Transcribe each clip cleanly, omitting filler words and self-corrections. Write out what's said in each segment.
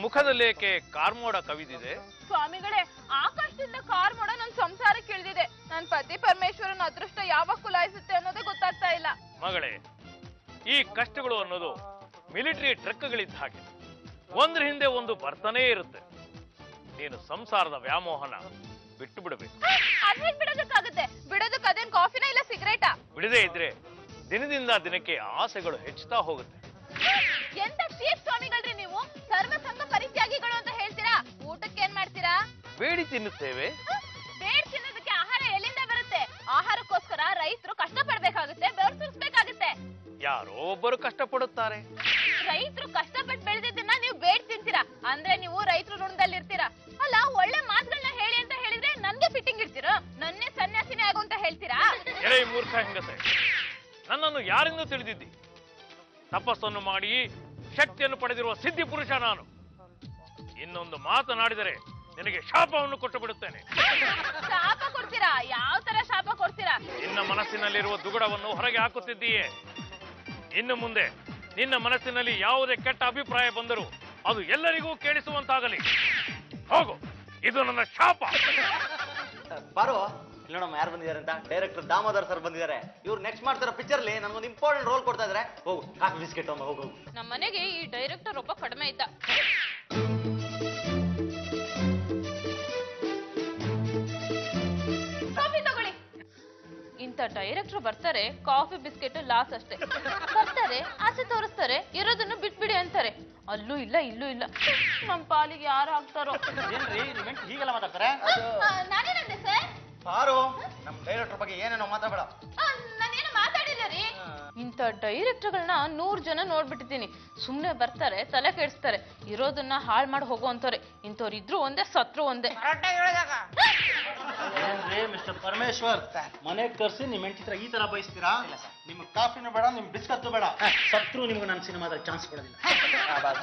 ಮುಖದಲ್ಲೇಕೆ ಕಾರ್ಮೋಡ ಕವಿದಿದೆ? ಸ್ವಾಮಿಗಳೇ, ಆಕಾಶದಿಂದ ಕಾರ್ಮೋಡ ನನ್ನ ಸಂಸಾರಕ್ಕೆ ಇಳಿದಿದೆ. ನನ್ನ ಪತಿ ಪರಮೇಶ್ವರನ ಅದೃಷ್ಟ ಯಾವಾಗ ಕುಲಾಯಿಸುತ್ತೆ ಅನ್ನೋದೇ ಗೊತ್ತಾಗ್ತಾ ಇಲ್ಲ. ಮಗಳೇ, ಈ ಕಷ್ಟಗಳು ಅನ್ನೋದು ಮಿಲಿಟರಿ ಟ್ರಕ್ಗಳಿದ್ದ ಹಾಗೆ, ಒಂದ್ರ ಹಿಂದೆ ಒಂದು ಬರ್ತಾನೇ ಇರುತ್ತೆ. ನೀನು ಸಂಸಾರದ ವ್ಯಾಮೋಹನ ಬಿಟ್ಟು ಬಿಡಬೇಕು. ಅದೇನ್ ಬಿಡೋದಕ್ಕಾಗುತ್ತೆ? ಬಿಡೋದಕ್ಕೆ ಅದೇನ್ ಕಾಫಿನ ಇಲ್ಲ ಸಿಗರೇಟಾ? ಬಿಡದೇ ಇದ್ರೆ ದಿನದಿಂದ ದಿನಕ್ಕೆ ಆಸೆಗಳು ಹೆಚ್ಚುತ್ತಾ ಹೋಗುತ್ತೆ. ಎಂತ ಚೀಫ್ ಸ್ವಾಮಿಗಳ್ರಿ ನೀವು? ಸರ್ವಸಂಗ ಪರಿತ್ಯಾಗಿಗಳು ಅಂತ ಹೇಳ್ತೀರಾ? ಊಟಕ್ಕೆ ಏನ್ ಮಾಡ್ತೀರಾ? ಬೇಡಿ ತಿನ್ನುತ್ತೇವೆ. ಬೇಡಿ ತಿನ್ನೋದಕ್ಕೆ ಆಹಾರ ಎಲ್ಲಿಂದ ಬರುತ್ತೆ? ಆಹಾರಕ್ಕೋಸ್ಕರ ರೈತರು ಕಷ್ಟ ಪಡ್ಬೇಕಾಗುತ್ತೆ, ಬೆವರು ಸುರಿಸ್ಬೇಕಾಗುತ್ತೆ. ಯಾರೋ ಒಬ್ಬರು ಕಷ್ಟಪಡುತ್ತಾರೆ. ರೈತರು ಕಷ್ಟಪಟ್ಟು ಬೆಳೆದಿದ್ದನ್ನ ನೀವು ಬೇಡಿ ತಿಂತೀರಾ ಅಂದ್ರೆ ನೀವು ರೈತರು ಋಣದಲ್ಲಿ ಇರ್ತೀರಾ. ಅಲ್ಲ, ಒಳ್ಳೆ ಮಾತುಗಳನ್ನ ಹೇಳಿ ಅಂತ ಹೇಳಿದ್ರೆ ನನ್ಗೆ ಫಿಟ್ಟಿಂಗ್ ಇಡ್ತೀರಾ? ನನ್ನೇ ಸನ್ಯಾಸಿನೇ ಆಗು ಅಂತ ಹೇಳ್ತೀರಾ? ಎಳೆ ಮೂರ್ಖ ಹೆಂಗಸೆ, ನನ್ನನ್ನು ಯಾರೆಂದು ತಿಳಿದಿದ್ದಿ? ತಪಸ್ಸನ್ನು ಮಾಡಿ ಶಕ್ತಿಯನ್ನು ಪಡೆದಿರುವ ಸಿದ್ಧಿ ಪುರುಷ ನಾನು. ಇನ್ನೊಂದು ಮಾತನಾಡಿದರೆ ನಿನಗೆ ಶಾಪವನ್ನು ಕೊಟ್ಟು ಬಿಡುತ್ತೇನೆ. ಶಾಪ ಕೊಡ್ತೀರಾ? ಯಾವ ತರ ಶಾಪ ಕೊಡ್ತೀರಾ? ನಿನ್ನ ಮನಸ್ಸಿನಲ್ಲಿರುವ ದುಗುಡವನ್ನು ಹೊರಗೆ ಹಾಕುತ್ತಿದ್ದೀಯೇ. ಇನ್ನು ಮುಂದೆ ನಿನ್ನ ಮನಸ್ಸಿನಲ್ಲಿ ಯಾವುದೇ ಕೆಟ್ಟ ಅಭಿಪ್ರಾಯ ಬಂದರೂ ಅದು ಎಲ್ಲರಿಗೂ ಕೇಳಿಸುವಂತಾಗಲಿ. ಹೋಗು, ಇದು ನನ್ನ ಶಾಪ. ಬಾರೋ, ಇಲ್ಲಿ ನೋಡಮ್ಮ ಯಾರು ಬಂದಿದ್ದಾರೆ ಅಂತ. ಡೈರೆಕ್ಟರ್ ದಾಮೋದರ್ ಸರ್ ಬಂದಿದ್ದಾರೆ. ಇವ್ರು ನೆಕ್ಸ್ಟ್ ಮಾಡ್ತಾರೋ ಪಿಕ್ಚರ್ ಅಲ್ಲಿ ನನ್ಗೊಂದು ಇಂಪಾರ್ಟೆಂಟ್ ರೋಲ್ ಕೊಡ್ತಾ ಇದಾರೆ. ಹೋಗು, ಕಾಫಿ ಬಿಸ್ಕೆಟ್ ಹೋಗು ಹೋಗು. ನಮ್ಮ ಮನೆಗೆ ಈ ಡೈರೆಕ್ಟರ್ ಒಬ್ಬ ಕಡಿಮೆ ಇದ್ದ. ಕಾಫಿ ತಗೊಳ್ಳಿ. ಇಂಥ ಡೈರೆಕ್ಟರ್ ಬರ್ತಾರೆ, ಕಾಫಿ ಬಿಸ್ಕೆಟ್ ಲಾಸ್ ಅಷ್ಟೇ. ಬರ್ತಾರೆ, ಆಸೆ ತೋರಿಸ್ತಾರೆ, ಇರೋದನ್ನು ಬಿಟ್ಬಿಡಿ ಅಂತಾರೆ. ಅಲ್ಲೂ ಇಲ್ಲ, ಇಲ್ಲೂ ಇಲ್ಲ. ನಮ್ಮ ಪಾಲಿಗೆ ಯಾರು ಹಾಕ್ತಾರೋ? ಹೀಗೆಲ್ಲ ಮಾತಾಡ್ತಾರೆ. ನಾನೇನಂದೆ ಸರ್? ಬಾರೋ, ನಮ್ ಡೈರೆಕ್ಟರ್ ಬಗ್ಗೆ ಏನೇನೋ ಮಾತಾಡಬೇಡ. ನಾನೇನು ಮಾತಾಡಿಲ್ಲ ರೀ. ಇಂಥ ಡೈರೆಕ್ಟರ್ಗಳನ್ನ 100 ಜನ ನೋಡ್ಬಿಟ್ಟಿದ್ದೀನಿ. ಸುಮ್ನೆ ಬರ್ತಾರೆ, ತಲೆ ಕೆಡಿಸ್ತಾರೆ, ಇರೋದನ್ನ ಹಾಳು ಮಾಡಿ ಹೋಗುವಂತವ್ರೆ. ಇಂಥವ್ರು ಇದ್ರು ಒಂದೇ, ಸತ್ರು ಒಂದೇ. ಏನ್ರಿ ಮಿಸ್ಟರ್ ಪರಮೇಶ್ವರ್, ಮನೆಗೆ ಕರ್ಸಿ ನಿಮ್ ಹೆಂಡತಿ ಈ ತರ ಬಯಸ್ತೀರಾ? ನಿಮ್ಗೆ ಕಾಫಿನೂ ಬೇಡ, ನಿಮ್ ಬಿಸ್ಕತ್ತು ಬೇಡ. ಸತ್ರು ನಿಮ್ಗೆ ನನ್ನ ಸಿನಿಮಾದಲ್ಲಿ ಚಾನ್ಸ್ ಕೊಡೋದಿಲ್ಲ.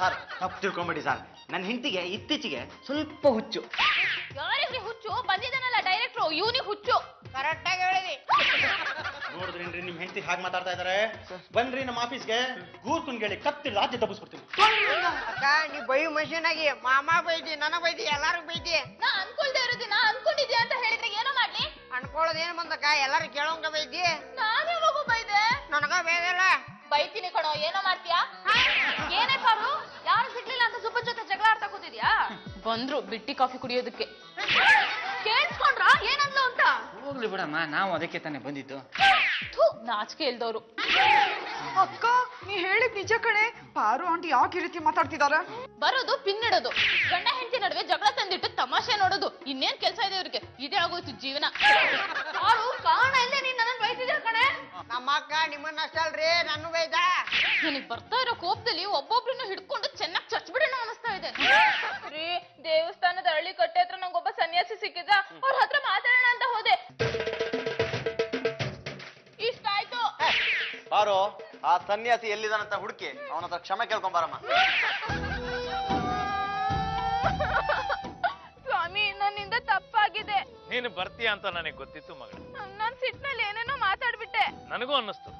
ಸರ್, ತಪ್ಪು ತಿಳ್ಕೊಂಬಿಡಿ ಸರ್. ನನ್ನ ಹೆಂಡತಿಗೆ ಇತ್ತೀಚೆಗೆ ಸ್ವಲ್ಪ ಹುಚ್ಚು. ಯಾರಿಗ್ರಿ ಹುಚ್ಚು? ಬಂದಿದ್ದಾನಲ್ಲ ಡೈರೆಕ್ಟ್ರು, ಇವನಿಗೆ ಹುಚ್ಚು. ಕರೆಕ್ಟ್ ಆಗಿ ಹೇಳಿದಿ. ನೋಡಿದ್ರೇನ್ರಿ ನಿಮ್ ಹೆಂಡತಿ ಹಾಗೆ ಮಾತಾಡ್ತಾ ಇದಾರೆ? ಬನ್ರಿ ನಮ್ಮ ಆಫೀಸ್ಗೆ, ಗೂರ್ಕುನ್ ಹೇಳಿ ಕತ್ತಿ ರಾಜ್ಯ ತಪ್ಪಿಸ್ಬಿಡ್ತೀನಿ. ಅಕ್ಕ, ನೀ ಬೈಯು ಮನುಷ್ಯನಾಗಿ ಮಾಮ ಬೈದಿ, ನನಗ್ ಬೈದಿ, ಎಲ್ಲಾರು ಬೈದಿ. ನಾ ಅನ್ಕೊಳ್ದೆ ಇರೋದಿನ ಅನ್ಕೊಂಡಿದ್ಯಾ ಅಂತ ಹೇಳಿದ್ರೆ ಏನೋ ಮಾಡ್ಲಿ? ಅನ್ಕೊಳ್ಳೋದೇನು ಬಂದಕ್ಕ, ಎಲ್ಲಾರು ಕೇಳೋಂಗ ಬೈದಿ. ನಾನು ಯಾವಾಗ ಬೈದೆ? ನನಗ ಬೇದಲ್ಲ. ಬೈತೀನಿ ಕಣೋ, ಏನೋ ಮಾಡ್ತೀಯಾ? ಏನೇ ಪಾರು, ಯಾರು ಸಿಗ್ಲಿಲ್ಲ ಅಂತ ಸುಬ್ಬ ಜೊತೆ ಜಗಳ ಆಡ್ತಾ ಕೂತಿದ್ಯಾ? ಬಂದ್ರು ಬಿಟ್ಟಿ ಕಾಫಿ ಕುಡಿಯೋದಕ್ಕೆ. ಕೇಳಿಸ್ಕೊಂಡ್ರಾ ಏನಂದ್ಲು ಅಂತ? ಹೋಗ್ಲಿ ಬಿಡಮ್ಮ, ನಾವು ಅದಕ್ಕೆ ತಾನೇ ಬಂದಿದ್ದು. ನಾಚಿಕೆ ಇಲ್ದವ್ರು. ಅಕ್ಕ, ನೀ ಹೇಳಿದ್ ನಿಜ ಕಣೆ. ಪಾರು ಆಂಟಿ ಯಾಕೆ ಈ ರೀತಿ ಮಾತಾಡ್ತಿದಾರೆ? ಬರೋದು ಪಿನ್ನಿಡೋದು, ಗಂಡ ಹೆಂಡತಿ ನಡುವೆ ಜಗಳ ತಂದಿಟ್ಟು ತಮಾಷೆ ನೋಡೋದು, ಇನ್ನೇನ್ ಕೆಲ್ಸ ಇದೆ ಇವ್ರಿಗೆ? ಇದೇ ಆಗೋಯ್ತು ಜೀವನ. ಕಾರಣ ಇಲ್ಲೇ ನೀನ್ ನನ್ನ ಬೈತಿದ್ಯಾ ಕಣೆ. ನಮ್ಮ ಅಕ್ಕ ನಿಮ್ಮನ್ನ ಅಷ್ಟಲ್ರಿ, ನನ್ನ ಬೈದ. ನನಗ್ ಬರ್ತಾ ಇರೋ ಕೋಪದಲ್ಲಿ ಒಬ್ಬೊಬ್ರನ್ನ ಹಿಡ್ಕೊಂಡು ಚೆನ್ನಾಗಿ ಚಚ್ಬಿಡೋಣ ಅನಿಸ್ತಾ ಇದೆ ರೀ. ದೇವಸ್ಥಾನದ ಹಳ್ಳಿ ಕಟ್ಟೆ ಹತ್ರ ನಂಗೊಬ್ಬ ಸನ್ಯಾಸಿ ಸಿಕ್ಕಿದ್ದ, ಅವ್ರ ಹತ್ರ ಮಾತಾಡೋಣ ಅಂತ ಹೋದೆ. ಇಷ್ಟ ಆಯ್ತು. ಬಾರೋ, ಆ ಸನ್ಯಾಸಿ ಎಲ್ಲಿದಾನಂತ ಹುಡುಕಿ ಅವನ ಹತ್ರ ಕ್ಷಮೆ ಕೇಳ್ಕೊಂಬಾರಮ್ಮ. ಸ್ವಾಮಿ, ನನ್ನಿಂದ ತಪ್ಪಾಗಿದೆ. ನೀನು ಬರ್ತೀಯ ಅಂತ ನನಗೆ ಗೊತ್ತಿತ್ತು ಮಗಳ. ನಾನ್ ಸಿಟ್ನಲ್ಲಿ ಏನೇನೋ ಮಾತಾಡ್ಬಿಟ್ಟೆ. ನನಗೂ ಅನ್ನಿಸ್ತು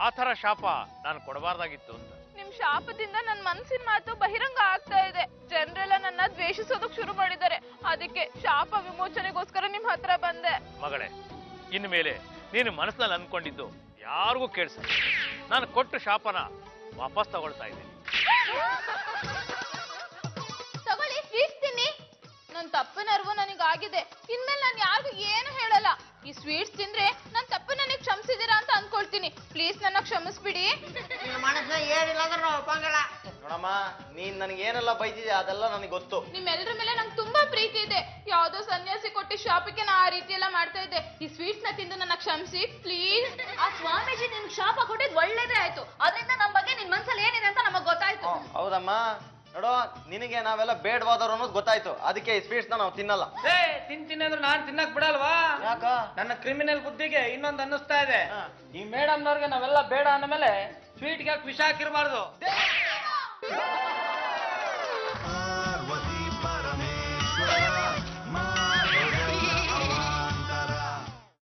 ಆ ತರ ಶಾಪ ನಾನು ಕೊಡಬಾರ್ದಾಗಿತ್ತು ಅಂತ. ನಿಮ್ ಶಾಪದಿಂದ ನನ್ ಮನ್ಸಿನ ಮಾತು ಬಹಿರಂಗ ಆಗ್ತಾ ಇದೆ. ಜನರೆಲ್ಲ ನನ್ನ ದ್ವೇಷಿಸೋದಕ್ ಶುರು ಮಾಡಿದ್ದಾರೆ. ಅದಕ್ಕೆ ಶಾಪ ವಿಮೋಚನೆಗೋಸ್ಕರ ನಿಮ್ ಹತ್ರ ಬಂದೆ. ಮಗಳೇ, ಇನ್ನು ಮೇಲೆ ನೀನು ಮನಸ್ಸಿನಲ್ಲಿ ಅನ್ಕೊಂಡಿದ್ದು ಯಾರಿಗೂ ಕೇಳಿಸ. ನಾನು ಕೊಟ್ಟ ಶಾಪನ ವಾಪಸ್ ತಗೊಳ್ತಾ ಇದ್ದೀನಿ. ತಗೊಳ್ಳಿ, ಸ್ವೀಟ್ಸ್ ತಿನ್ನಿ. ನನ್ ತಪ್ಪಿನ ಅರಿವು ನನಗಾಗಿದೆ. ಇನ್ಮೇಲೆ ನಾನು ಯಾರಿಗೂ ಏನು ಹೇಳಲ್ಲ. ಈ ಸ್ವೀಟ್ಸ್ ತಿಂದ್ರೆ ನನ್ ತಪ್ಪು ನನಗೆ ಕ್ಷಮಿಸಿದೀರಾ ಅಂತ ಅನ್ಕೊಳ್ತೀನಿ. ಪ್ಲೀಸ್ ನನ್ನ ಕ್ಷಮಿಸ್ಬಿಡಿ. ನಿನ್ನ ಮನಸ್ಸಿನ ಏನಿಲ್ಲ ಅಂದ್ರೆ ನಾವು ಒಪ್ಪಂಗಿಲ್ಲ. ನೋಡಮ್ಮ, ನೀನ್ ನನಗೆ ಏನೆಲ್ಲ ಬೈತಿದ್ಯಾ ಅದೆಲ್ಲ ನನಗೆ ಗೊತ್ತು. ನಿಮ್ಮೆಲ್ಲರ ಮೇಲೆ ನಂಗೆ ತುಂಬಾ ಪ್ರೀತಿ ಇದೆ. ಯಾವ್ದೋ ಸನ್ಯಾಸಿ ಕೊಟ್ಟಿ ಶಾಪಕ್ಕೆ ನಾ ಆ ರೀತಿ ಎಲ್ಲ ಮಾಡ್ತಾ ಇದ್ದೆ. ಈ ಸ್ವೀಟ್ಸ್ ನ ತಿಂದು ನನ್ನ ಕ್ಷಮಿಸಿ ಪ್ಲೀಸ್. ಆ ಸ್ವಾಮೀಜಿ ನಿನ್ ಶಾಪ ಕೊಟ್ಟಿದ್ ಒಳ್ಳೇದೇ ಆಯ್ತು. ಅದರಿಂದ ನಮ್ ಬಗ್ಗೆ ನಿನ್ ಮನ್ಸಲ್ಲಿ ಏನಿದೆ ಅಂತ ನಮಗ್ ಗೊತ್ತಾಯ್ತು. ಹೌದಮ್ಮ, ನೋಡೋ, ನಿನಗೆ ನಾವೆಲ್ಲ ಬೇಡವಾದವ್ರು ಅನ್ನೋದು ಗೊತ್ತಾಯ್ತು. ಅದಕ್ಕೆ ಈ ಸ್ವೀಟ್ಸ್ ನಾವು ತಿನ್ನಲ್ಲ. ತಿನ್ನಂದ್ರೆ ನಾನ್ ತಿನ್ನಕ್ ಬಿಡಲ್ವಾ? ಯಾಕ? ನನ್ನ ಕ್ರಿಮಿನಲ್ ಬುದ್ಧಿಗೆ ಇನ್ನೊಂದು ಅನ್ನಿಸ್ತಾ ಇದೆ. ಈ ಮೇಡಮ್ನವ್ರಿಗೆ ನಾವೆಲ್ಲ ಬೇಡ ಅಂದ ಮೇಲೆ ಸ್ವೀಟ್ಗೆ ವಿಷ ಹಾಕಿರ್ಬಾರ್ದು.